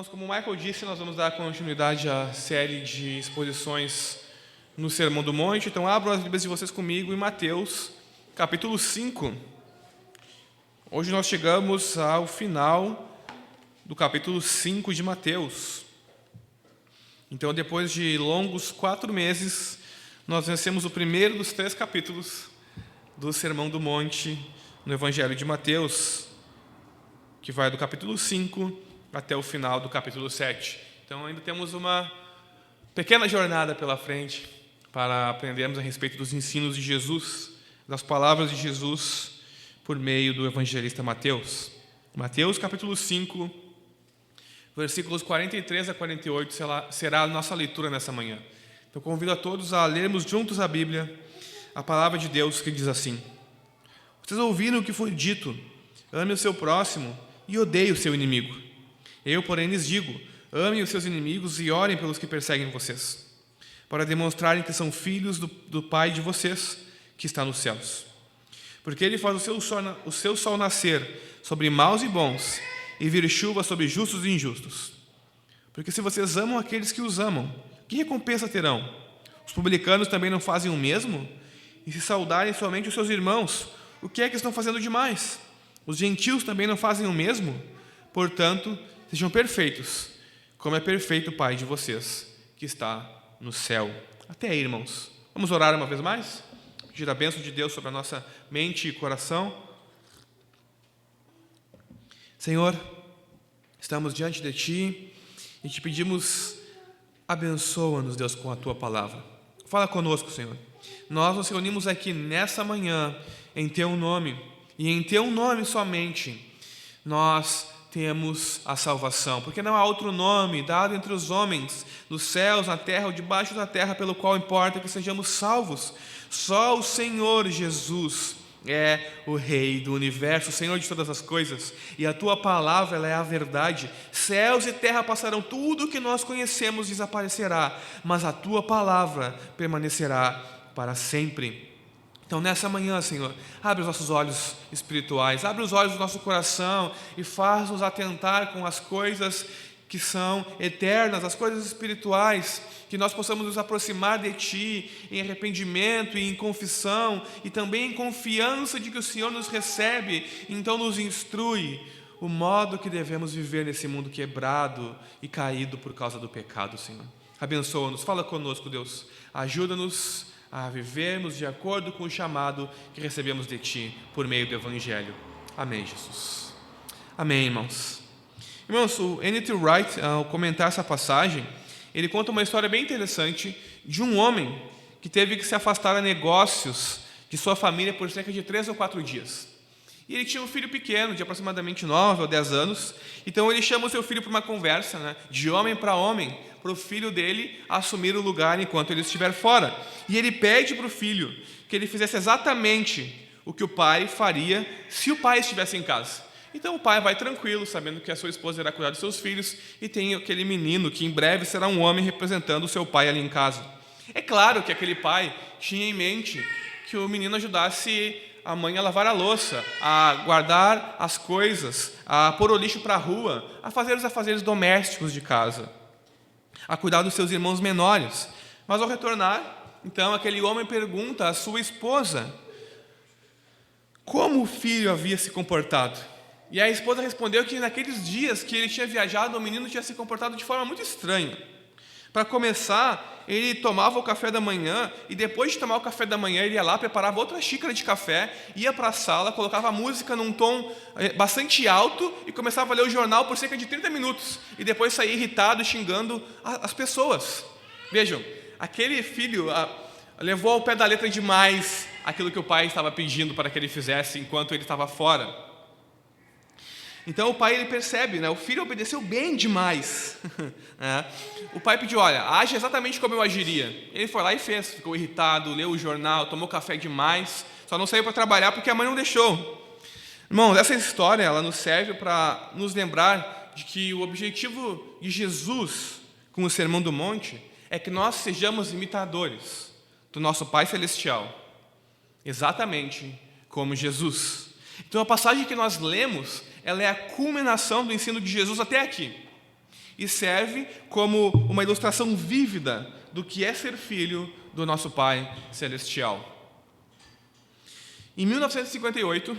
Irmãos, como o Michael disse, nós vamos dar continuidade à série de exposições no Sermão do Monte. Então, abram as Bíblias de vocês comigo em Mateus, capítulo 5. Hoje nós chegamos ao final do capítulo 5 de Mateus. Então, depois de longos 4 meses, nós vencemos o primeiro dos 3 capítulos do Sermão do Monte no Evangelho de Mateus, que vai do capítulo 5 até o final do capítulo 7. Então, ainda temos uma pequena jornada pela frente para aprendermos a respeito dos ensinos de Jesus, das palavras de Jesus, por meio do evangelista Mateus. Mateus, capítulo 5, versículos 43 a 48, será a nossa leitura nessa manhã. Então, convido a todos a lermos juntos a Bíblia, a palavra de Deus, que diz assim: Vocês ouviram o que foi dito: ame o seu próximo e odeie o seu inimigo. Eu, porém, lhes digo: amem os seus inimigos e orem pelos que perseguem vocês, para demonstrarem que são filhos do Pai de vocês, que está nos céus. Porque Ele faz o seu sol nascer sobre maus e bons, e vir chuva sobre justos e injustos. Porque se vocês amam aqueles que os amam, que recompensa terão? Os publicanos também não fazem o mesmo? E se saudarem somente os seus irmãos, o que é que estão fazendo demais? Os gentios também não fazem o mesmo? Portanto, sejam perfeitos, como é perfeito o Pai de vocês, que está no céu. Até aí, irmãos. Vamos orar uma vez mais? Pedir a bênção de Deus sobre a nossa mente e coração. Senhor, estamos diante de Ti e te pedimos: abençoa-nos, Deus, com a Tua palavra. Fala conosco, Senhor. Nós nos reunimos aqui nessa manhã em Teu nome, e em Teu nome somente nós temos a salvação, porque não há outro nome dado entre os homens, nos céus, na terra ou debaixo da terra, pelo qual importa que sejamos salvos. Só o Senhor Jesus é o Rei do universo, o Senhor de todas as coisas, e a Tua palavra, ela é a verdade. Céus e terra passarão, tudo o que nós conhecemos desaparecerá, mas a Tua palavra permanecerá para sempre. Então, nessa manhã, Senhor, abre os nossos olhos espirituais, abre os olhos do nosso coração e faz-nos atentar com as coisas que são eternas, as coisas espirituais, que nós possamos nos aproximar de Ti em arrependimento e em confissão, e também em confiança de que o Senhor nos recebe, então nos instrui o modo que devemos viver nesse mundo quebrado e caído por causa do pecado, Senhor. Abençoa-nos, fala conosco, Deus, ajuda-nos a vivermos de acordo com o chamado que recebemos de Ti por meio do Evangelho. Amém, Jesus. Amém, irmãos. Irmãos, o N.T. Wright, ao comentar essa passagem, ele conta uma história bem interessante de um homem que teve que se afastar a negócios de sua família por cerca de 3 ou 4 dias. E ele tinha um filho pequeno, de aproximadamente 9 ou 10 anos, então ele chama o seu filho para uma conversa, de homem para homem, para o filho dele assumir o lugar enquanto ele estiver fora. E ele pede para o filho que ele fizesse exatamente o que o pai faria se o pai estivesse em casa. Então o pai vai tranquilo, sabendo que a sua esposa irá cuidar dos seus filhos, e tem aquele menino que em breve será um homem representando o seu pai ali em casa. É claro que aquele pai tinha em mente que o menino ajudasse a mãe a lavar a louça, a guardar as coisas, a pôr o lixo para a rua, a fazer os afazeres domésticos de casa, a cuidar dos seus irmãos menores. Mas ao retornar, então, aquele homem pergunta à sua esposa como o filho havia se comportado. E a esposa respondeu que naqueles dias que ele tinha viajado, o menino tinha se comportado de forma muito estranha. Para começar, ele tomava o café da manhã, e depois de tomar o café da manhã, ele ia lá, preparava outra xícara de café, ia para a sala, colocava a música num tom bastante alto e começava a ler o jornal por cerca de 30 minutos, e depois saía irritado, xingando as pessoas. Vejam, aquele filho levou ao pé da letra demais aquilo que o pai estava pedindo para que ele fizesse enquanto ele estava fora. Então o pai, ele percebe, o filho obedeceu bem demais. O pai pediu: olha, age exatamente como eu agiria. Ele foi lá e fez, ficou irritado, leu o jornal, tomou café demais, só não saiu para trabalhar porque a mãe não deixou. Irmãos, essa história, ela nos serve para nos lembrar de que o objetivo de Jesus com o Sermão do Monte é que nós sejamos imitadores do nosso Pai Celestial, exatamente como Jesus. Então a passagem que nós lemos, ela é a culminação do ensino de Jesus até aqui. e serve como uma ilustração vívida do que é ser filho do nosso Pai Celestial. Em 1958,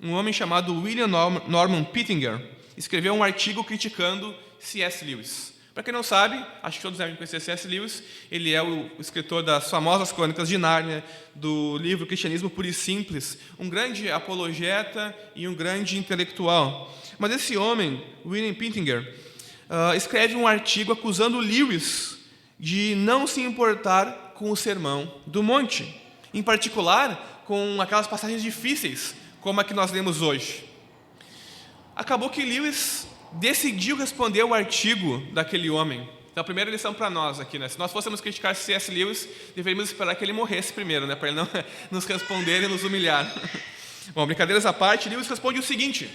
um homem chamado William Norman Pittinger escreveu um artigo criticando C.S. Lewis. Para quem não sabe, acho que todos devem conhecer C.S. Lewis. Ele é o escritor das famosas Crônicas de Nárnia, do livro Cristianismo Puro e Simples, um grande apologeta e um grande intelectual. Mas esse homem, William Pittinger, escreve um artigo acusando Lewis de não se importar com o Sermão do Monte, em particular com aquelas passagens difíceis, como a que nós lemos hoje. Acabou que Lewis decidiu responder ao artigo daquele homem. Então, a primeira lição para nós aqui, né? Se nós fôssemos criticar C.S. Lewis, deveríamos esperar que ele morresse primeiro, né? Para ele não nos responder e nos humilhar. Bom, brincadeiras à parte, Lewis responde o seguinte: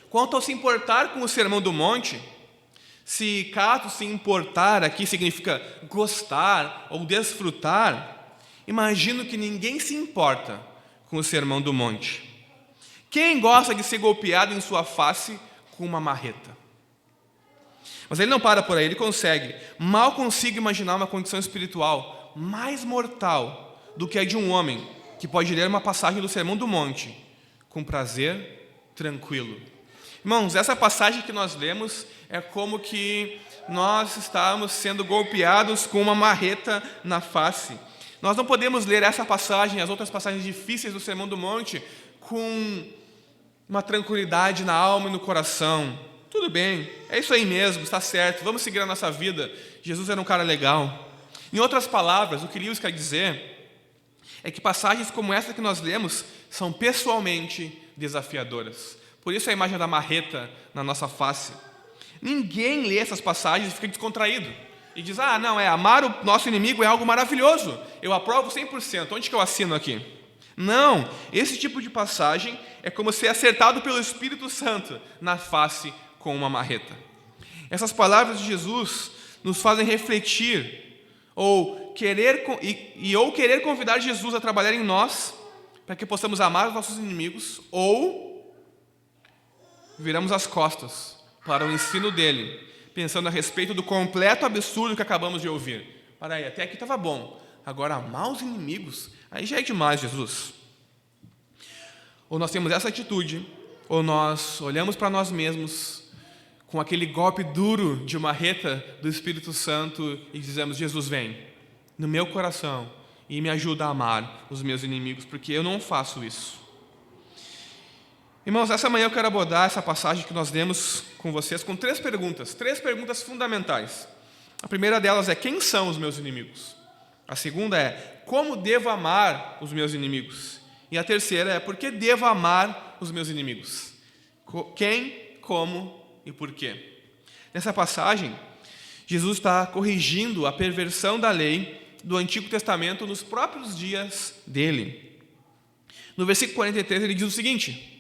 quanto ao se importar com o Sermão do Monte, se caso se importar aqui significa gostar ou desfrutar, imagino que ninguém se importa com o Sermão do Monte. Quem gosta de ser golpeado em sua face com uma marreta? Mas ele não para por aí, ele consegue. Mal consigo imaginar uma condição espiritual mais mortal do que a de um homem que pode ler uma passagem do Sermão do Monte com prazer tranquilo. Irmãos, essa passagem que nós lemos é como que nós estamos sendo golpeados com uma marreta na face. Nós não podemos ler essa passagem, as outras passagens difíceis do Sermão do Monte, com uma tranquilidade na alma e no coração. Tudo bem, é isso aí mesmo, está certo, vamos seguir a nossa vida. Jesus era um cara legal. Em outras palavras, o que Lewis quer dizer é que passagens como essa que nós lemos são pessoalmente desafiadoras. Por isso a imagem da marreta na nossa face. Ninguém lê essas passagens e fica descontraído e diz: não, amar o nosso inimigo é algo maravilhoso, eu aprovo 100%, onde que eu assino aqui? Não, esse tipo de passagem é como ser acertado pelo Espírito Santo na face com uma marreta. Essas palavras de Jesus nos fazem refletir ou querer convidar Jesus a trabalhar em nós para que possamos amar os nossos inimigos, ou viramos as costas para o ensino dele, pensando a respeito do completo absurdo que acabamos de ouvir. Para aí, até aqui estava bom, agora amar os inimigos, aí já é demais, Jesus. Ou nós temos essa atitude, ou nós olhamos para nós mesmos com aquele golpe duro de marreta do Espírito Santo e dizemos: Jesus, vem no meu coração e me ajuda a amar os meus inimigos, porque eu não faço isso. Irmãos, essa manhã eu quero abordar essa passagem que nós lemos com vocês com três perguntas fundamentais. A primeira delas é: quem são os meus inimigos? A segunda é: como devo amar os meus inimigos? E a terceira é: por que devo amar os meus inimigos? Quem, como e por quê? Nessa passagem, Jesus está corrigindo a perversão da lei do Antigo Testamento nos próprios dias dele. No versículo 43 ele diz o seguinte: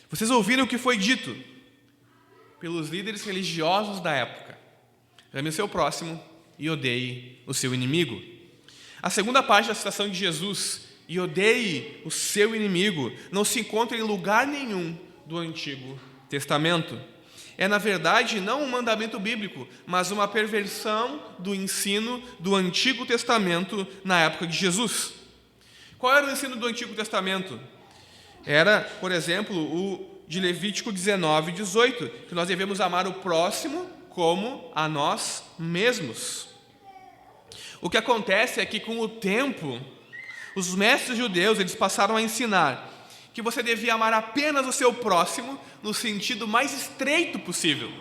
vocês ouviram o que foi dito pelos líderes religiosos da época: ame o seu próximo e odeie o seu inimigo. A segunda parte da citação de Jesus, e odeie o seu inimigo, não se encontra em lugar nenhum do Antigo Testamento. É, na verdade, não um mandamento bíblico, mas uma perversão do ensino do Antigo Testamento na época de Jesus. Qual era o ensino do Antigo Testamento? Era, por exemplo, o de Levítico 19, 18, que nós devemos amar o próximo como a nós mesmos. O que acontece é que, com o tempo, os mestres judeus eles passaram a ensinar que você devia amar apenas o seu próximo no sentido mais estreito possível.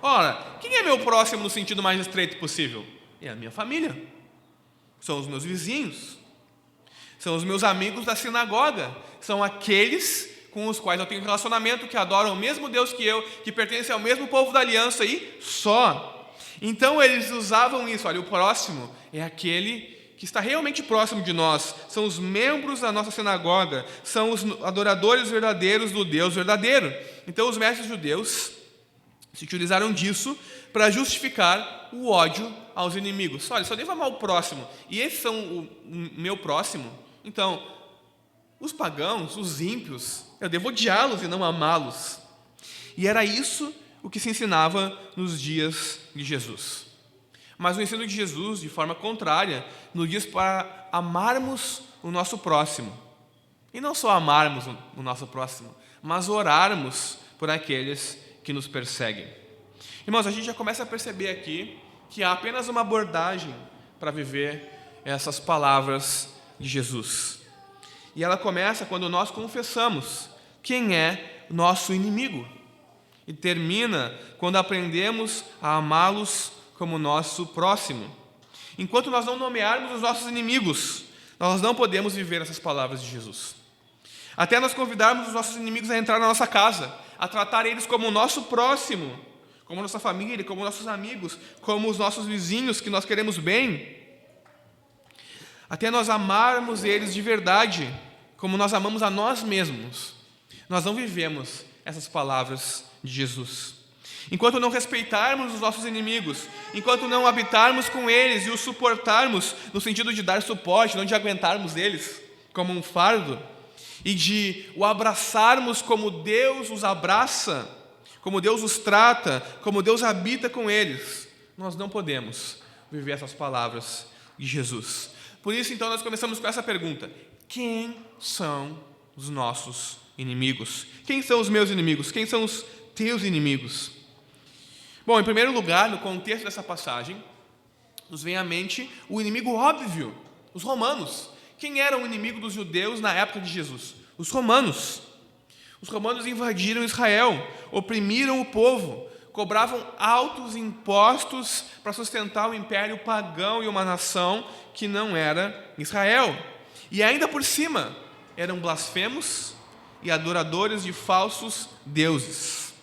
Ora, quem é meu próximo no sentido mais estreito possível? É a minha família, são os meus vizinhos, são os meus amigos da sinagoga, são aqueles com os quais eu tenho relacionamento, que adoram o mesmo Deus que eu, que pertencem ao mesmo povo da aliança e só. Então eles usavam isso: olha, o próximo é aquele que está realmente próximo de nós, são os membros da nossa sinagoga, são os adoradores verdadeiros do Deus verdadeiro. Então os mestres judeus se utilizaram disso para justificar o ódio aos inimigos. Olha, só devo amar o próximo, e esses são o meu próximo, então os pagãos, os ímpios, eu devo odiá-los e não amá-los. E era isso o que se ensinava nos dias de Jesus. Mas o ensino de Jesus, de forma contrária, nos diz para amarmos o nosso próximo. E não só amarmos o nosso próximo, mas orarmos por aqueles que nos perseguem. Irmãos, a gente já começa a perceber aqui que há apenas uma abordagem para viver essas palavras de Jesus. E ela começa quando nós confessamos quem é nosso inimigo. E termina quando aprendemos a amá-los como nosso próximo. Enquanto nós não nomearmos os nossos inimigos, nós não podemos viver essas palavras de Jesus. Até nós convidarmos os nossos inimigos a entrar na nossa casa, a tratar eles como o nosso próximo, como nossa família, como nossos amigos, como os nossos vizinhos que nós queremos bem. Até nós amarmos eles de verdade, como nós amamos a nós mesmos. Nós não vivemos essas palavras de Jesus. Enquanto não respeitarmos os nossos inimigos, enquanto não habitarmos com eles e os suportarmos, no sentido de dar suporte, não de aguentarmos eles como um fardo, e de o abraçarmos como Deus os abraça, como Deus os trata, como Deus habita com eles, nós não podemos viver essas palavras de Jesus. Por isso, então, nós começamos com essa pergunta: quem são os nossos inimigos? Quem são os meus inimigos? Quem são os teus inimigos? Bom, em primeiro lugar, no contexto dessa passagem, nos vem à mente o inimigo óbvio, os romanos. Quem era o inimigo dos judeus na época de Jesus? Os romanos. Os romanos invadiram Israel, oprimiram o povo, cobravam altos impostos para sustentar o império pagão e uma nação que não era Israel. E ainda por cima, eram blasfemos e adoradores de falsos deuses.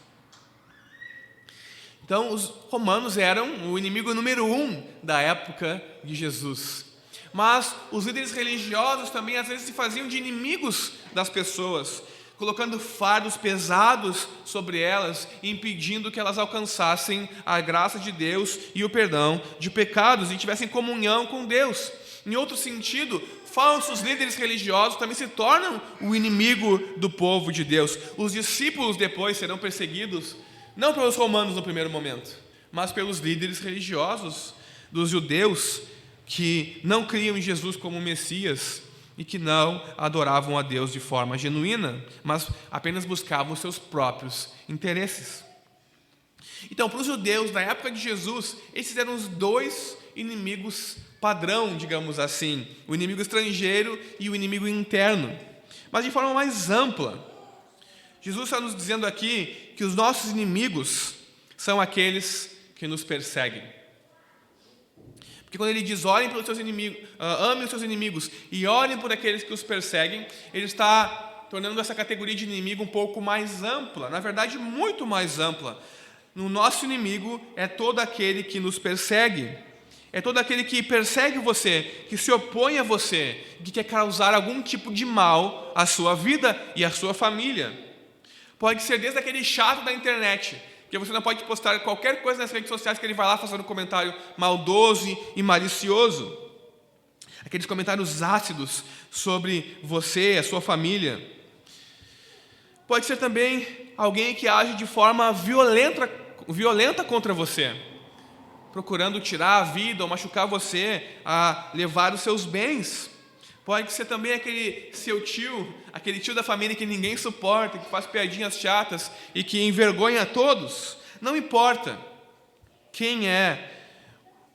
Então, os romanos eram o inimigo número 1 da época de Jesus. Mas os líderes religiosos também às vezes se faziam de inimigos das pessoas, colocando fardos pesados sobre elas e impedindo que elas alcançassem a graça de Deus e o perdão de pecados e tivessem comunhão com Deus. Em outro sentido, falsos líderes religiosos também se tornam o inimigo do povo de Deus. Os discípulos depois serão perseguidos, não pelos romanos no primeiro momento, mas pelos líderes religiosos dos judeus que não criam em Jesus como Messias e que não adoravam a Deus de forma genuína, mas apenas buscavam os seus próprios interesses. Então, para os judeus da época de Jesus, esses eram os dois inimigos padrão, digamos assim, o inimigo estrangeiro e o inimigo interno. Mas de forma mais ampla, Jesus está nos dizendo aqui que os nossos inimigos são aqueles que nos perseguem. Porque quando ele diz orem pelos seus inimigos, amem os seus inimigos e orem por aqueles que os perseguem, ele está tornando essa categoria de inimigo um pouco mais ampla, na verdade muito mais ampla. O nosso inimigo é todo aquele que nos persegue, é todo aquele que persegue você, que se opõe a você, que quer causar algum tipo de mal à sua vida e à sua família. Pode ser desde aquele chato da internet, que você não pode postar qualquer coisa nas redes sociais que ele vai lá fazer um comentário maldoso e malicioso. Aqueles comentários ácidos sobre você, a sua família. Pode ser também alguém que age de forma violenta contra você, procurando tirar a vida ou machucar você, a levar os seus bens. Pode ser também aquele seu tio, aquele tio da família que ninguém suporta, que faz piadinhas chatas e que envergonha a todos. Não importa quem é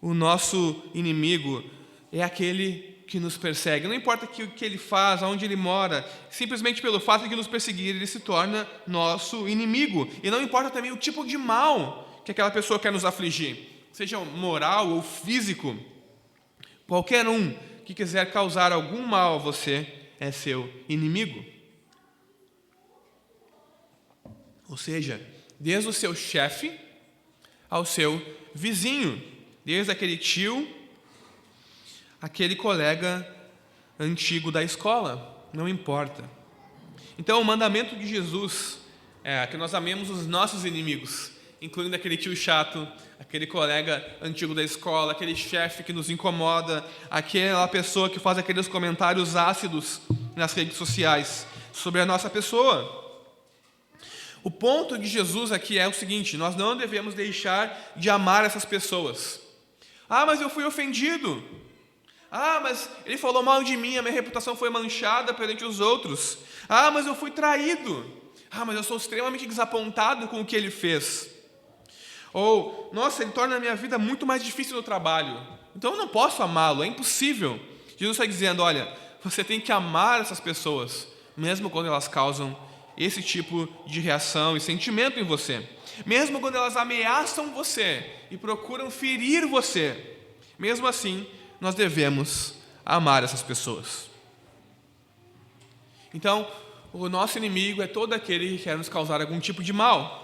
o nosso inimigo, é aquele que nos persegue. Não importa o que ele faz, aonde ele mora, simplesmente pelo fato de nos perseguir, ele se torna nosso inimigo. E não importa também o tipo de mal que aquela pessoa quer nos afligir, seja moral ou físico, qualquer um que quiser causar algum mal a você é seu inimigo. Ou seja, desde o seu chefe ao seu vizinho, desde aquele tio, aquele colega antigo da escola, não importa. Então, o mandamento de Jesus é que nós amemos os nossos inimigos, incluindo aquele tio chato, aquele colega antigo da escola, aquele chefe que nos incomoda, aquela pessoa que faz aqueles comentários ácidos nas redes sociais sobre a nossa pessoa. O ponto de Jesus aqui é o seguinte: nós não devemos deixar de amar essas pessoas. Mas eu fui ofendido. Mas ele falou mal de mim, a minha reputação foi manchada perante os outros. Mas eu fui traído. Mas eu sou extremamente desapontado com o que ele fez. Ou, nossa, ele torna a minha vida muito mais difícil no trabalho. Então eu não posso amá-lo, é impossível. Jesus está dizendo, olha, você tem que amar essas pessoas, mesmo quando elas causam esse tipo de reação e sentimento em você. Mesmo quando elas ameaçam você e procuram ferir você. Mesmo assim, nós devemos amar essas pessoas. Então, o nosso inimigo é todo aquele que quer nos causar algum tipo de mal.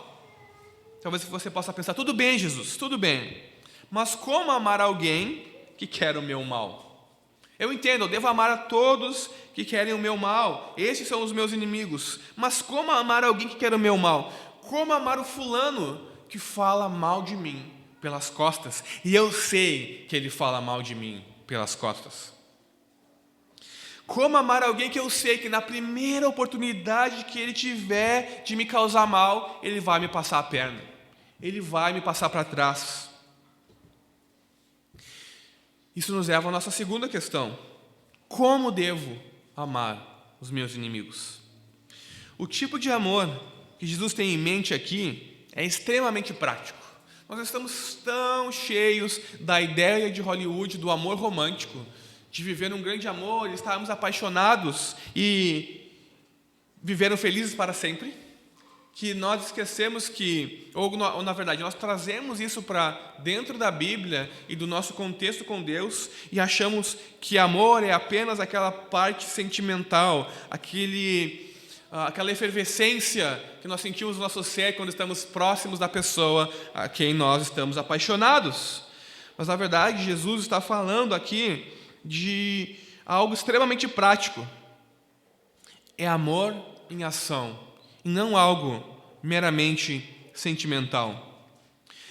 Talvez você possa pensar, tudo bem, Jesus, tudo bem. Mas como amar alguém que quer o meu mal? Eu entendo, eu devo amar a todos que querem o meu mal. Esses são os meus inimigos. Mas como amar alguém que quer o meu mal? Como amar o fulano que fala mal de mim pelas costas? E eu sei que ele fala mal de mim pelas costas. Como amar alguém que eu sei que na primeira oportunidade que ele tiver de me causar mal, ele vai me passar a perna. Ele vai me passar para trás. Isso nos leva à nossa segunda questão. Como devo amar os meus inimigos? O tipo de amor que Jesus tem em mente aqui é extremamente prático. Nós estamos tão cheios da ideia de Hollywood, do amor romântico, de viver um grande amor, estarmos apaixonados e viveram felizes para sempre, que nós esquecemos que, ou na verdade, nós trazemos isso para dentro da Bíblia e do nosso contexto com Deus e achamos que amor é apenas aquela parte sentimental, aquela efervescência que nós sentimos no nosso ser quando estamos próximos da pessoa a quem nós estamos apaixonados. Mas, na verdade, Jesus está falando aqui de algo extremamente prático. É amor em ação, e não algo meramente sentimental.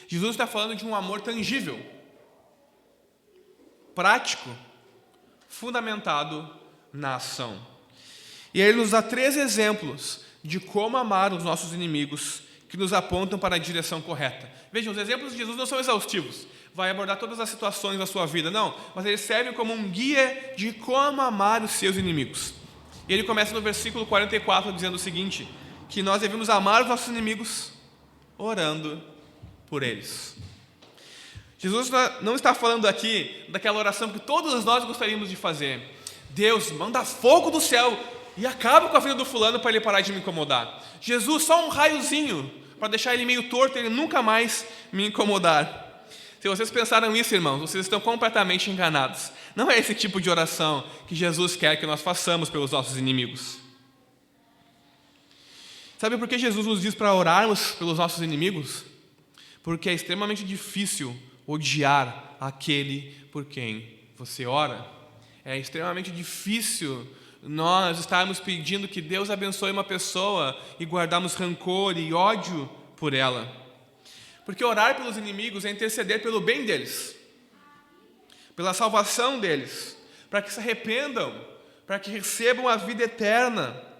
Jesus está falando de um amor tangível, prático, fundamentado na ação. E aí ele nos dá 3 exemplos de como amar os nossos inimigos que nos apontam para a direção correta. Vejam, os exemplos de Jesus não são exaustivos. Vai abordar todas as situações da sua vida, não. Mas eles servem como um guia de como amar os seus inimigos. E ele começa no versículo 44 dizendo o seguinte, que nós devemos amar os nossos inimigos orando por eles. Jesus não está falando aqui daquela oração que todos nós gostaríamos de fazer. Deus, manda fogo do céu e acaba com a vida do fulano para ele parar de me incomodar. Jesus, só um raiozinho para deixar ele meio torto e ele nunca mais me incomodar. Se vocês pensaram isso, irmãos, vocês estão completamente enganados. Não é esse tipo de oração que Jesus quer que nós façamos pelos nossos inimigos. Sabe por que Jesus nos diz para orarmos pelos nossos inimigos? Porque é extremamente difícil odiar aquele por quem você ora. É extremamente difícil nós estarmos pedindo que Deus abençoe uma pessoa e guardarmos rancor e ódio por ela. Porque orar pelos inimigos é interceder pelo bem deles, pela salvação deles, para que se arrependam, para que recebam a vida eterna.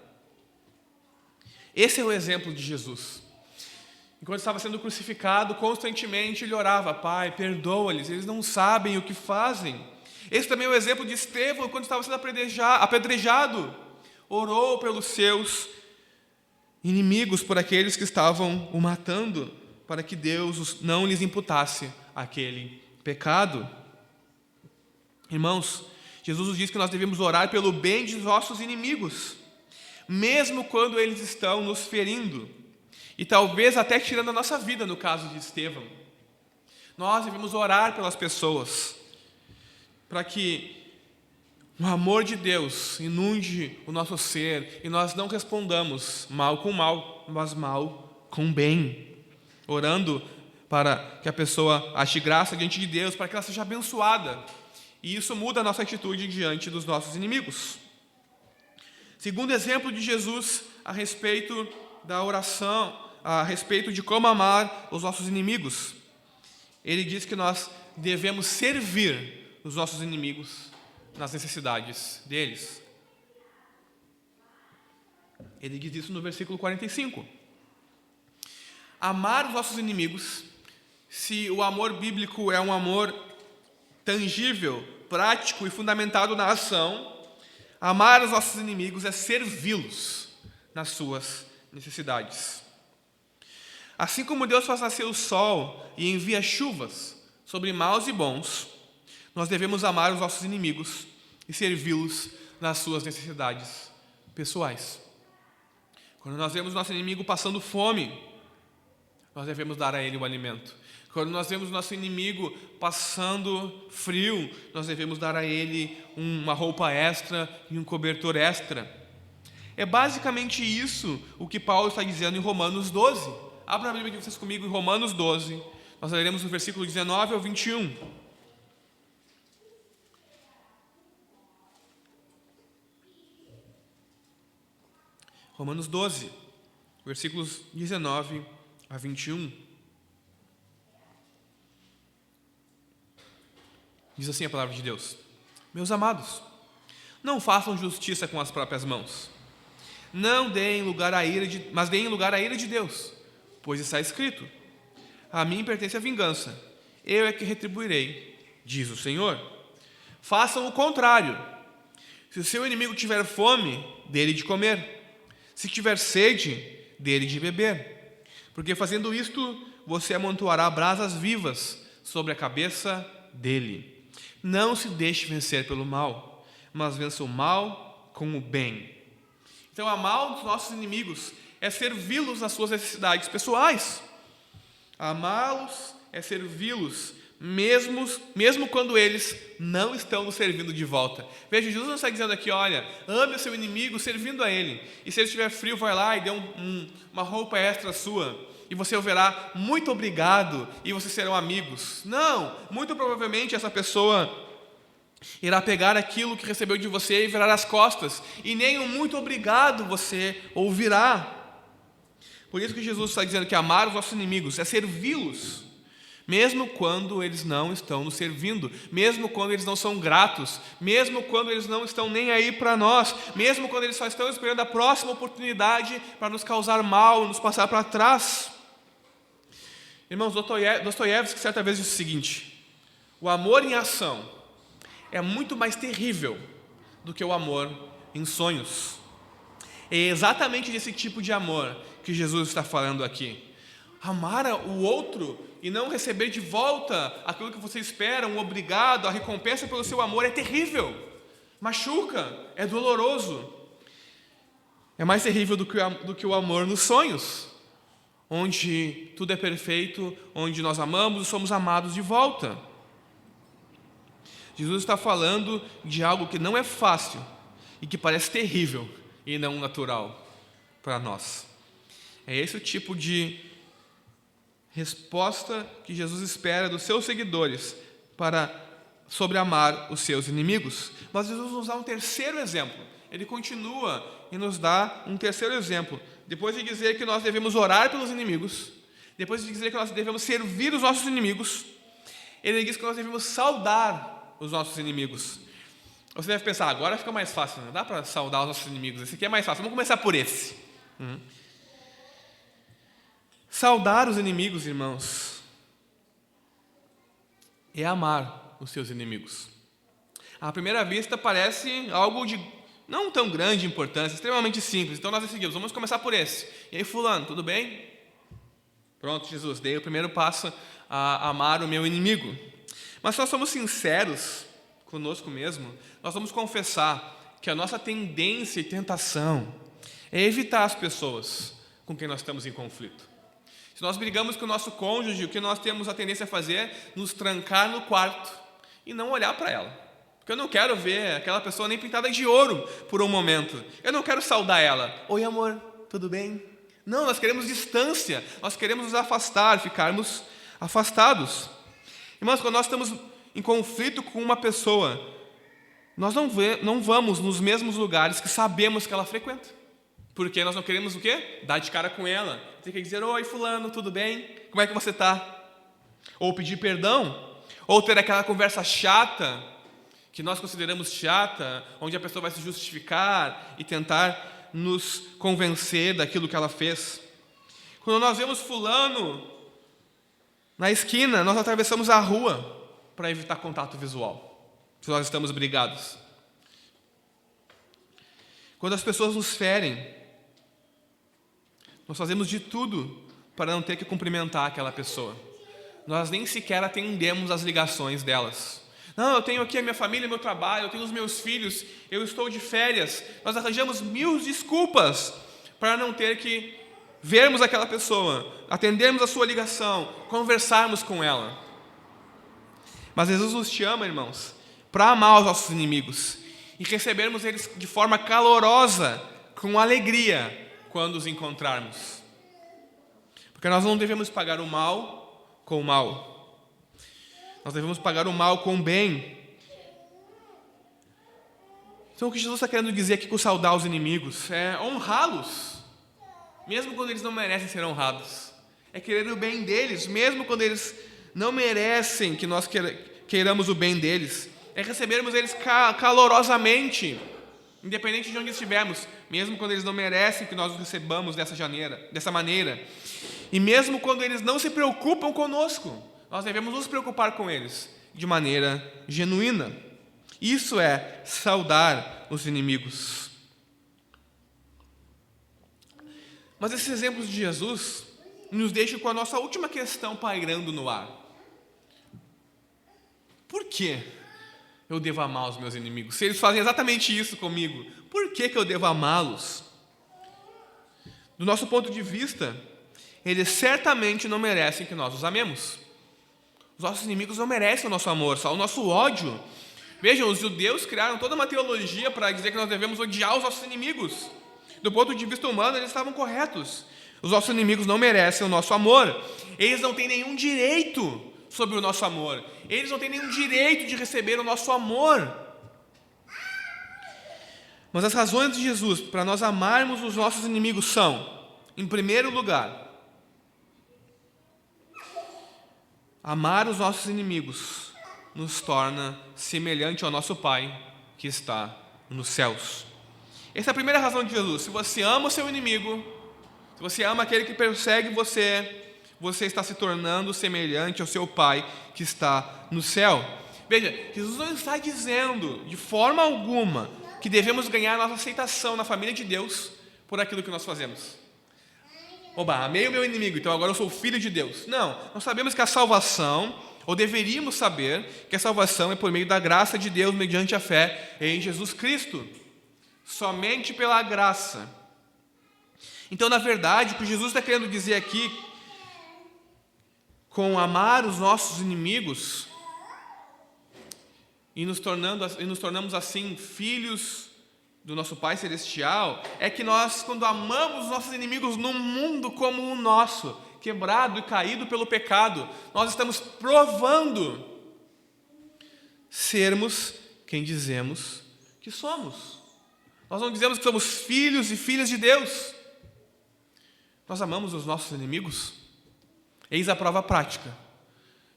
Esse é o exemplo de Jesus. Enquanto estava sendo crucificado, constantemente ele orava, Pai, perdoa-lhes, eles não sabem o que fazem. Esse também é o exemplo de Estevão, quando estava sendo apedrejado, orou pelos seus inimigos, por aqueles que estavam o matando, para que Deus não lhes imputasse aquele pecado. Irmãos, Jesus nos diz que nós devemos orar pelo bem de nossos inimigos, mesmo quando eles estão nos ferindo, e talvez até tirando a nossa vida, no caso de Estevão. Nós devemos orar pelas pessoas, para que o amor de Deus inunde o nosso ser, e nós não respondamos mal com mal, mas mal com bem. Orando para que a pessoa ache graça diante de Deus, para que ela seja abençoada. E isso muda a nossa atitude diante dos nossos inimigos. Segundo exemplo de Jesus a respeito da oração, a respeito de como amar os nossos inimigos. Ele diz que nós devemos servir os nossos inimigos nas necessidades deles. Ele diz isso no versículo 45. amar os nossos inimigos, se o amor bíblico é um amor tangível, prático e fundamentado na ação, amar os nossos inimigos é servi-los nas suas necessidades. Assim como Deus faz nascer o sol e envia chuvas sobre maus e bons, nós devemos amar os nossos inimigos e servi-los nas suas necessidades pessoais. Quando nós vemos nosso inimigo passando fome, nós devemos dar a ele o alimento. Quando nós vemos nosso inimigo passando frio, nós devemos dar a ele uma roupa extra e um cobertor extra. É basicamente isso o que Paulo está dizendo em Romanos 12. Abra a Bíblia de vocês comigo em Romanos 12. Nós leremos o versículo 19 ao 21. Romanos 12, versículos 19 a 21. Diz assim a palavra de Deus: Meus amados, não façam justiça com as próprias mãos. Não deem lugar à ira mas deem lugar à ira de Deus, pois está escrito: A mim pertence a vingança, eu é que retribuirei, diz o Senhor. Façam o contrário. Se o seu inimigo tiver fome, dê-lhe de comer. Se tiver sede, dê-lhe de beber. Porque fazendo isto, você amontoará brasas vivas sobre a cabeça dele. Não se deixe vencer pelo mal, mas vença o mal com o bem. Então, amar os nossos inimigos é servi-los nas suas necessidades pessoais. Amá-los é servi-los, mesmo quando eles não estão nos servindo de volta. Veja, Jesus não está dizendo aqui, olha, ame o seu inimigo servindo a ele. E se ele estiver frio, vai lá e dê uma roupa extra sua. E você o verá, muito obrigado, e vocês serão amigos. Não, muito provavelmente essa pessoa irá pegar aquilo que recebeu de você e virar as costas. E nem um muito obrigado você ouvirá. Por isso que Jesus está dizendo que amar os nossos inimigos é servi-los, mesmo quando eles não estão nos servindo, mesmo quando eles não são gratos, mesmo quando eles não estão nem aí para nós, mesmo quando eles só estão esperando a próxima oportunidade para nos causar mal, nos passar para trás. Irmãos, Dostoiévski certa vez disse o seguinte: o amor em ação é muito mais terrível do que o amor em sonhos. É exatamente desse tipo de amor que Jesus está falando aqui. Amar o outro e não receber de volta aquilo que você espera, um obrigado, a recompensa pelo seu amor, é terrível, machuca, é doloroso. É mais terrível do que o amor nos sonhos, onde tudo é perfeito, onde nós amamos e somos amados de volta. Jesus está falando de algo que não é fácil e que parece terrível e não natural para nós. É esse o tipo de resposta que Jesus espera dos seus seguidores sobre amar os seus inimigos. Mas Jesus nos dá um terceiro exemplo. Ele continua e nos dá um terceiro exemplo. Depois de dizer que nós devemos orar pelos inimigos, depois de dizer que nós devemos servir os nossos inimigos, ele diz que nós devemos saudar os nossos inimigos. Você deve pensar, agora fica mais fácil, não dá para saudar os nossos inimigos, esse aqui é mais fácil, vamos começar por esse. Saudar os inimigos, irmãos, é amar os seus inimigos. À primeira vista parece algo de não tão grande importância, extremamente simples. Então nós decidimos, vamos começar por esse. E aí, fulano, tudo bem? Pronto, Jesus, dei o primeiro passo a amar o meu inimigo. Mas se nós somos sinceros conosco mesmo, nós vamos confessar que a nossa tendência e tentação é evitar as pessoas com quem nós estamos em conflito. Se nós brigamos com o nosso cônjuge, o que nós temos a tendência a fazer é nos trancar no quarto e não olhar para ela. Porque eu não quero ver aquela pessoa nem pintada de ouro por um momento. Eu não quero saudar ela. Oi, amor, tudo bem? Não, nós queremos distância. Nós queremos nos afastar, ficarmos afastados. Irmãos, quando nós estamos em conflito com uma pessoa, nós não vamos nos mesmos lugares que sabemos que ela frequenta. Porque nós não queremos o quê? Dar de cara com ela. Tem que dizer, oi, fulano, tudo bem? Como é que você está? Ou pedir perdão. Ou ter aquela conversa chata, que nós consideramos chata, onde a pessoa vai se justificar e tentar nos convencer daquilo que ela fez. Quando nós vemos fulano na esquina, nós atravessamos a rua para evitar contato visual, se nós estamos brigados. Quando as pessoas nos ferem, nós fazemos de tudo para não ter que cumprimentar aquela pessoa. Nós nem sequer atendemos as ligações delas. Não, eu tenho aqui a minha família, meu trabalho, eu tenho os meus filhos, eu estou de férias. Nós arranjamos 1000 desculpas para não ter que vermos aquela pessoa, atendermos a sua ligação, conversarmos com ela. Mas Jesus nos chama, irmãos, para amar os nossos inimigos e recebermos eles de forma calorosa, com alegria, quando os encontrarmos. Porque nós não devemos pagar o mal com o mal. Nós devemos pagar o mal com o bem. Então o que Jesus está querendo dizer aqui com saudar os inimigos é honrá-los, mesmo quando eles não merecem ser honrados. É querer o bem deles, mesmo quando eles não merecem que nós queiramos o bem deles. É recebermos eles calorosamente, independente de onde estivermos, mesmo quando eles não merecem que nós os recebamos dessa maneira. E mesmo quando eles não se preocupam conosco, nós devemos nos preocupar com eles de maneira genuína. Isso é saudar os inimigos. Mas esses exemplos de Jesus nos deixam com a nossa última questão pairando no ar. Por que eu devo amar os meus inimigos? Se eles fazem exatamente isso comigo, por que eu devo amá-los? Do nosso ponto de vista, eles certamente não merecem que nós os amemos. Os nossos inimigos não merecem o nosso amor, só o nosso ódio. Vejam, os judeus criaram toda uma teologia para dizer que nós devemos odiar os nossos inimigos. Do ponto de vista humano, eles estavam corretos. Os nossos inimigos não merecem o nosso amor. Eles não têm nenhum direito sobre o nosso amor. Eles não têm nenhum direito de receber o nosso amor. Mas as razões de Jesus para nós amarmos os nossos inimigos são, em primeiro lugar, amar os nossos inimigos nos torna semelhante ao nosso Pai que está nos céus. Essa é a primeira razão de Jesus. Se você ama o seu inimigo, se você ama aquele que persegue você, você está se tornando semelhante ao seu Pai que está no céu. Veja, Jesus não está dizendo de forma alguma que devemos ganhar nossa aceitação na família de Deus por aquilo que nós fazemos. Oba, amei o meu inimigo, então agora eu sou filho de Deus. Não, nós sabemos que a salvação, ou deveríamos saber que a salvação é por meio da graça de Deus mediante a fé em Jesus Cristo. Somente pela graça. Então, na verdade, o que Jesus está querendo dizer aqui, com amar os nossos inimigos e nos tornamos assim filhos do nosso Pai Celestial, é que nós, quando amamos os nossos inimigos num mundo como o nosso, quebrado e caído pelo pecado, nós estamos provando sermos quem dizemos que somos. Nós não dizemos que somos filhos e filhas de Deus. Nós amamos os nossos inimigos. Eis a prova prática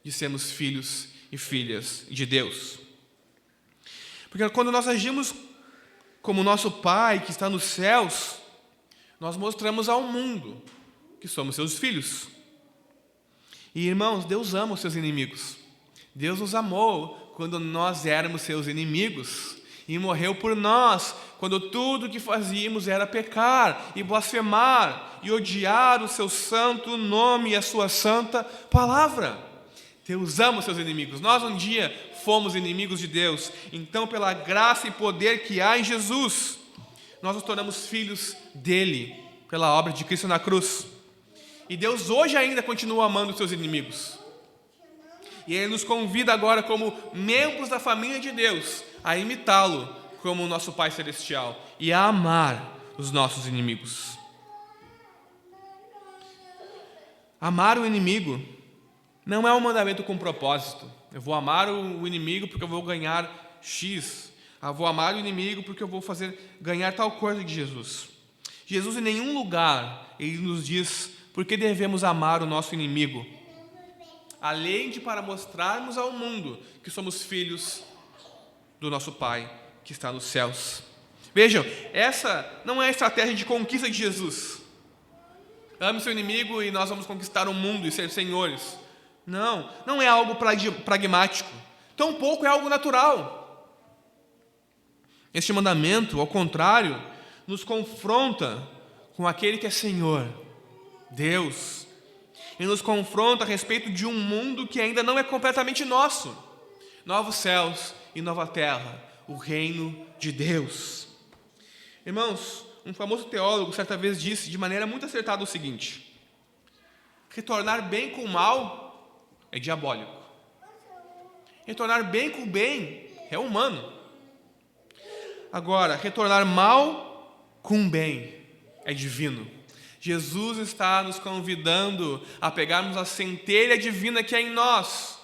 de sermos filhos e filhas de Deus. Porque quando nós agimos como nosso Pai que está nos céus, nós mostramos ao mundo que somos seus filhos. E irmãos, Deus ama os seus inimigos. Deus nos amou quando nós éramos seus inimigos e morreu por nós quando tudo o que fazíamos era pecar e blasfemar e odiar o seu santo nome e a sua santa palavra. Deus ama os seus inimigos. Nós um dia fomos inimigos de Deus. Então, pela graça e poder que há em Jesus, nós nos tornamos filhos dele, pela obra de Cristo na cruz. E Deus hoje ainda continua amando os seus inimigos. E Ele nos convida agora, como membros da família de Deus, a imitá-lo como o nosso Pai Celestial e a amar os nossos inimigos. Amar o inimigo não é um mandamento com propósito. Eu vou amar o inimigo porque eu vou ganhar X. Eu vou amar o inimigo porque eu vou ganhar tal coisa de Jesus. Jesus em nenhum lugar Ele nos diz por que devemos amar o nosso inimigo, além de para mostrarmos ao mundo que somos filhos do nosso Pai que está nos céus. Vejam, essa não é a estratégia de conquista de Jesus. Ame seu inimigo e nós vamos conquistar o mundo e ser senhores. Não, não é algo pragmático. Tampouco é algo natural. Este mandamento, ao contrário, nos confronta com aquele que é Senhor, Deus, e nos confronta a respeito de um mundo que ainda não é completamente nosso. Novos céus e nova terra, o reino de Deus. Irmãos, um famoso teólogo certa vez disse de maneira muito acertada o seguinte: retornar bem com mal é diabólico. Retornar bem com bem é humano. Agora, retornar mal com bem é divino. Jesus está nos convidando a pegarmos a centelha divina que é em nós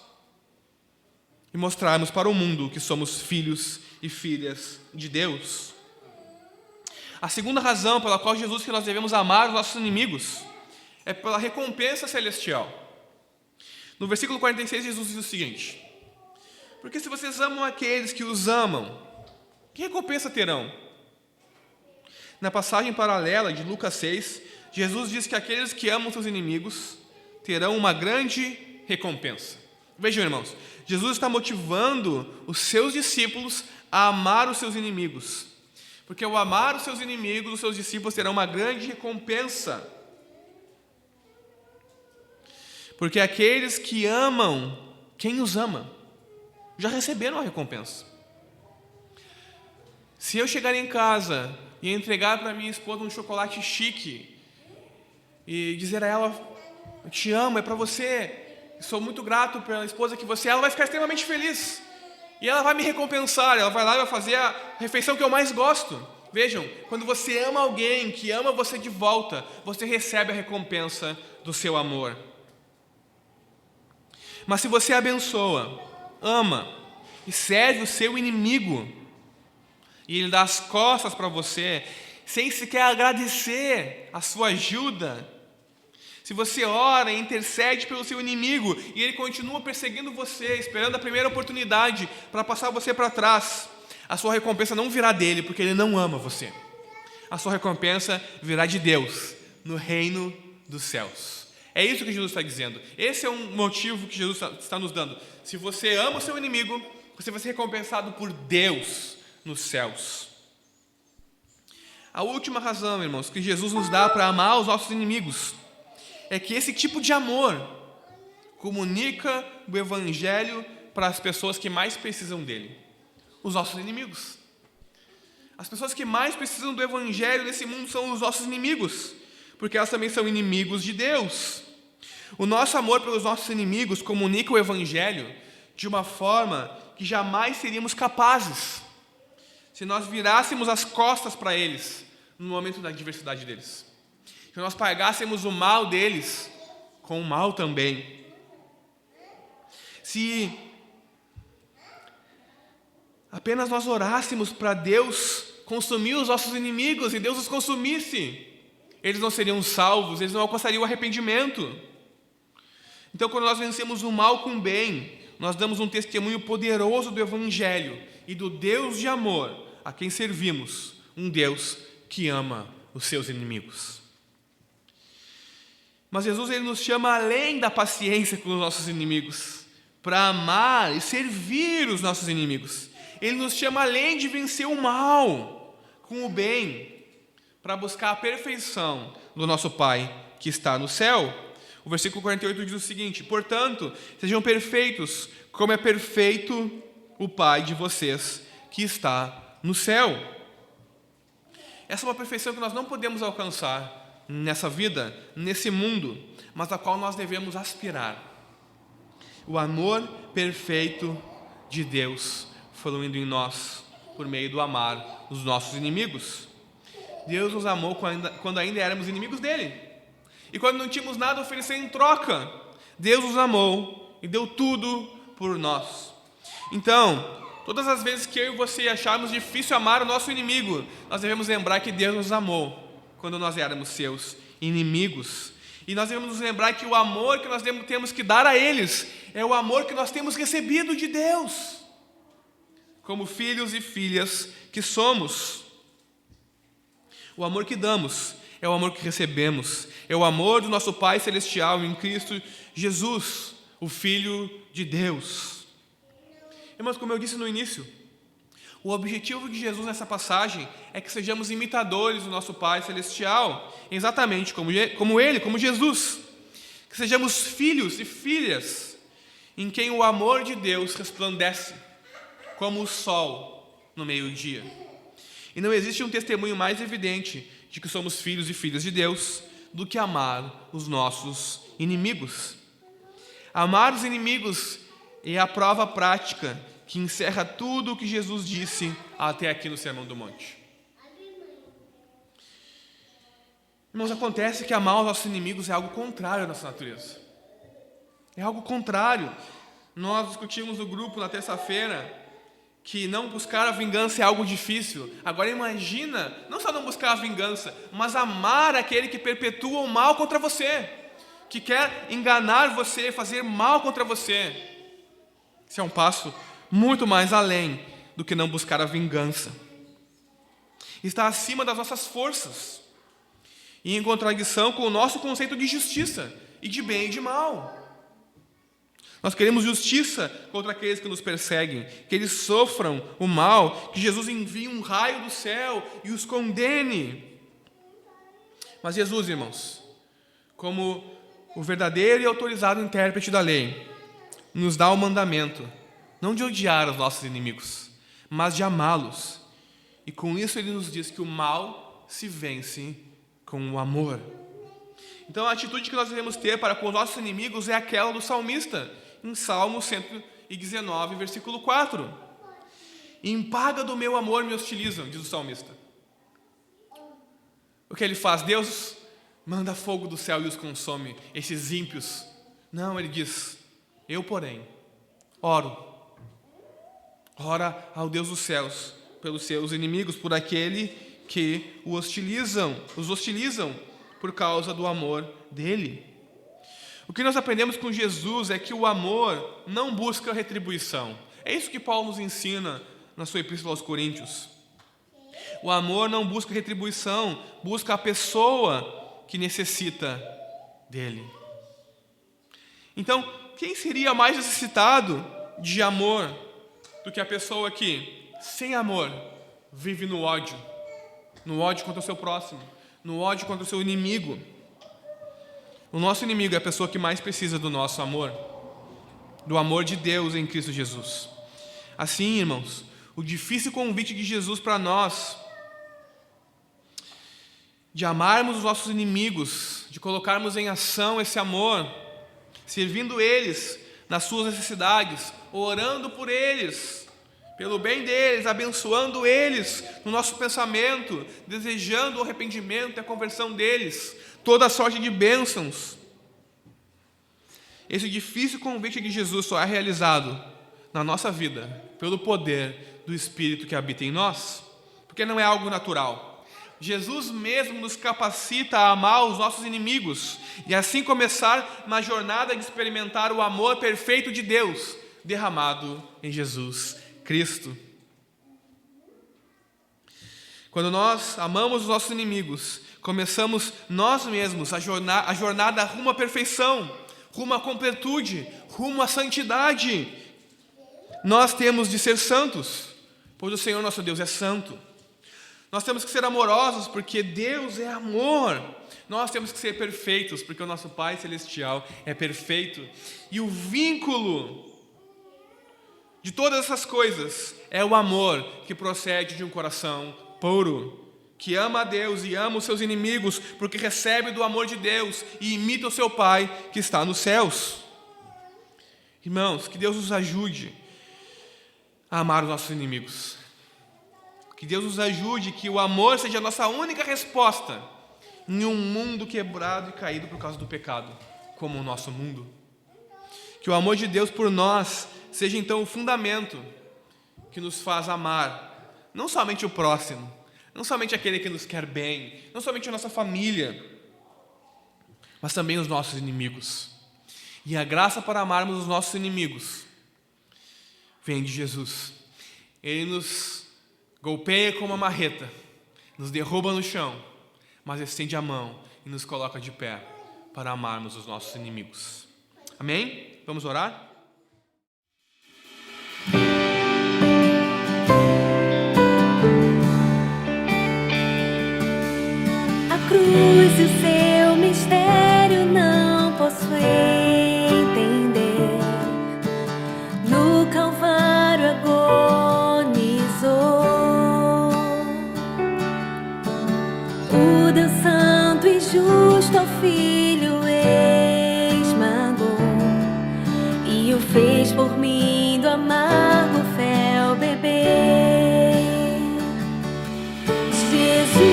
e mostrarmos para o mundo que somos filhos e filhas de Deus. A segunda razão pela qual Jesus diz que nós devemos amar os nossos inimigos é pela recompensa celestial. No versículo 46, Jesus diz o seguinte: porque se vocês amam aqueles que os amam, que recompensa terão? Na passagem paralela de Lucas 6, Jesus diz que aqueles que amam seus inimigos terão uma grande recompensa. Vejam, irmãos, Jesus está motivando os seus discípulos a amar os seus inimigos, porque ao amar os seus inimigos, os seus discípulos terão uma grande recompensa. Porque aqueles que amam quem os ama já receberam a recompensa. Se eu chegar em casa e entregar para minha esposa um chocolate chique e dizer a ela: eu te amo, é para você, sou muito grato pela esposa que você é, ela vai ficar extremamente feliz. E ela vai me recompensar, ela vai lá e vai fazer a refeição que eu mais gosto. Vejam, quando você ama alguém que ama você de volta, você recebe a recompensa do seu amor. Mas se você abençoa, ama e serve o seu inimigo, e ele dá as costas para você, sem sequer agradecer a sua ajuda, se você ora e intercede pelo seu inimigo e ele continua perseguindo você, esperando a primeira oportunidade para passar você para trás, a sua recompensa não virá dele, porque ele não ama você. A sua recompensa virá de Deus, no reino dos céus. É isso que Jesus está dizendo. Esse é um motivo que Jesus está nos dando. Se você ama o seu inimigo, você vai ser recompensado por Deus nos céus. A última razão, irmãos, que Jesus nos dá para amar os nossos inimigos é que esse tipo de amor comunica o Evangelho para as pessoas que mais precisam dele, os nossos inimigos. As pessoas que mais precisam do Evangelho nesse mundo são os nossos inimigos, porque elas também são inimigos de Deus. O nosso amor pelos nossos inimigos comunica o Evangelho de uma forma que jamais seríamos capazes se nós virássemos as costas para eles no momento da adversidade deles. Se nós pagássemos o mal deles com o mal também. Se apenas nós orássemos para Deus consumir os nossos inimigos e Deus os consumisse, eles não seriam salvos, eles não alcançariam o arrependimento. Então, quando nós vencemos o mal com o bem, nós damos um testemunho poderoso do Evangelho e do Deus de amor a quem servimos, um Deus que ama os seus inimigos. Mas Jesus, ele nos chama além da paciência com os nossos inimigos, para amar e servir os nossos inimigos. Ele nos chama além de vencer o mal com o bem, para buscar a perfeição do nosso Pai que está no céu. O versículo 48 diz o seguinte: portanto, sejam perfeitos, como é perfeito o Pai de vocês que está no céu. Essa é uma perfeição que nós não podemos alcançar nessa vida, nesse mundo, mas a qual nós devemos aspirar. O amor perfeito de Deus fluindo em nós por meio do amar os nossos inimigos. Deus nos amou quando ainda éramos inimigos dele. E quando não tínhamos nada a oferecer em troca, Deus nos amou e deu tudo por nós. Então, todas as vezes que eu e você acharmos difícil amar o nosso inimigo, nós devemos lembrar que Deus nos amou quando nós éramos seus inimigos. E nós devemos nos lembrar que o amor que nós temos que dar a eles é o amor que nós temos recebido de Deus, como filhos e filhas que somos. O amor que damos é o amor que recebemos, é o amor do nosso Pai Celestial em Cristo Jesus, o Filho de Deus. Irmãos, como eu disse no início, o objetivo de Jesus nessa passagem é que sejamos imitadores do nosso Pai Celestial, exatamente como Ele, como Jesus. Que sejamos filhos e filhas em quem o amor de Deus resplandece como o sol no meio-dia. E não existe um testemunho mais evidente de que somos filhos e filhas de Deus do que amar os nossos inimigos. Amar os inimigos é a prova prática que encerra tudo o que Jesus disse até aqui no Sermão do Monte. Irmãos, acontece que amar os nossos inimigos é algo contrário à nossa natureza. É algo contrário. Nós discutimos no grupo na terça-feira que não buscar a vingança é algo difícil. Agora imagina, não só não buscar a vingança, mas amar aquele que perpetua o mal contra você, que quer enganar você, fazer mal contra você. Esse é um passo muito mais além do que não buscar a vingança. Está acima das nossas forças e em contradição com o nosso conceito de justiça e de bem e de mal. Nós queremos justiça contra aqueles que nos perseguem, que eles sofram o mal, que Jesus envie um raio do céu e os condene. Mas Jesus, irmãos, como o verdadeiro e autorizado intérprete da lei, nos dá o mandamento, não de odiar os nossos inimigos, mas de amá-los. E com isso ele nos diz que o mal se vence com o amor. Então a atitude que nós devemos ter para com os nossos inimigos é aquela do salmista, em Salmo 119, versículo 4. Em paga do meu amor me hostilizam, diz o salmista. O que ele faz? Deus manda fogo do céu e os consome, esses ímpios. Não, ele diz, eu porém, ora ao Deus dos céus, pelos seus inimigos, por aquele que os hostilizam por causa do amor dele. O que nós aprendemos com Jesus é que o amor não busca retribuição. É isso que Paulo nos ensina na sua epístola aos Coríntios. O amor não busca retribuição, busca a pessoa que necessita dele. Então, quem seria mais necessitado de amor do que a pessoa que, sem amor, vive no ódio contra o seu próximo, no ódio contra o seu inimigo? O nosso inimigo é a pessoa que mais precisa do nosso amor, do amor de Deus em Cristo Jesus. Assim, irmãos, o difícil convite de Jesus para nós, de amarmos os nossos inimigos, de colocarmos em ação esse amor, servindo eles nas suas necessidades, orando por eles, pelo bem deles, abençoando eles no nosso pensamento, desejando o arrependimento e a conversão deles, toda sorte de bênçãos. Esse difícil convite de Jesus só é realizado na nossa vida pelo poder do Espírito que habita em nós, porque não é algo natural. Jesus mesmo nos capacita a amar os nossos inimigos e assim começar na jornada de experimentar o amor perfeito de Deus derramado em Jesus Cristo. Quando nós amamos os nossos inimigos, começamos nós mesmos a jornada rumo à perfeição, rumo à completude, rumo à santidade. Nós temos de ser santos, pois o Senhor nosso Deus é santo. Nós temos que ser amorosos, porque Deus é amor. Nós temos que ser perfeitos, porque o nosso Pai Celestial é perfeito. E o vínculo de todas essas coisas é o amor que procede de um coração puro, que ama a Deus e ama os seus inimigos, porque recebe do amor de Deus e imita o seu Pai que está nos céus. Irmãos, que Deus nos ajude a amar os nossos inimigos. Que Deus nos ajude, que o amor seja a nossa única resposta em um mundo quebrado e caído por causa do pecado, como o nosso mundo. Que o amor de Deus por nós seja então o fundamento que nos faz amar, não somente o próximo, não somente aquele que nos quer bem, não somente a nossa família, mas também os nossos inimigos. E a graça para amarmos os nossos inimigos vem de Jesus. Ele nos golpeia com uma marreta, nos derruba no chão, mas estende a mão e nos coloca de pé para amarmos os nossos inimigos. Amém? Vamos orar? A cruz e o seu mistério não posso entender. No Calvário agonizou o Deus santo e justo ao Filho esmagou e o fez por mim do amargo fel beber. Jesus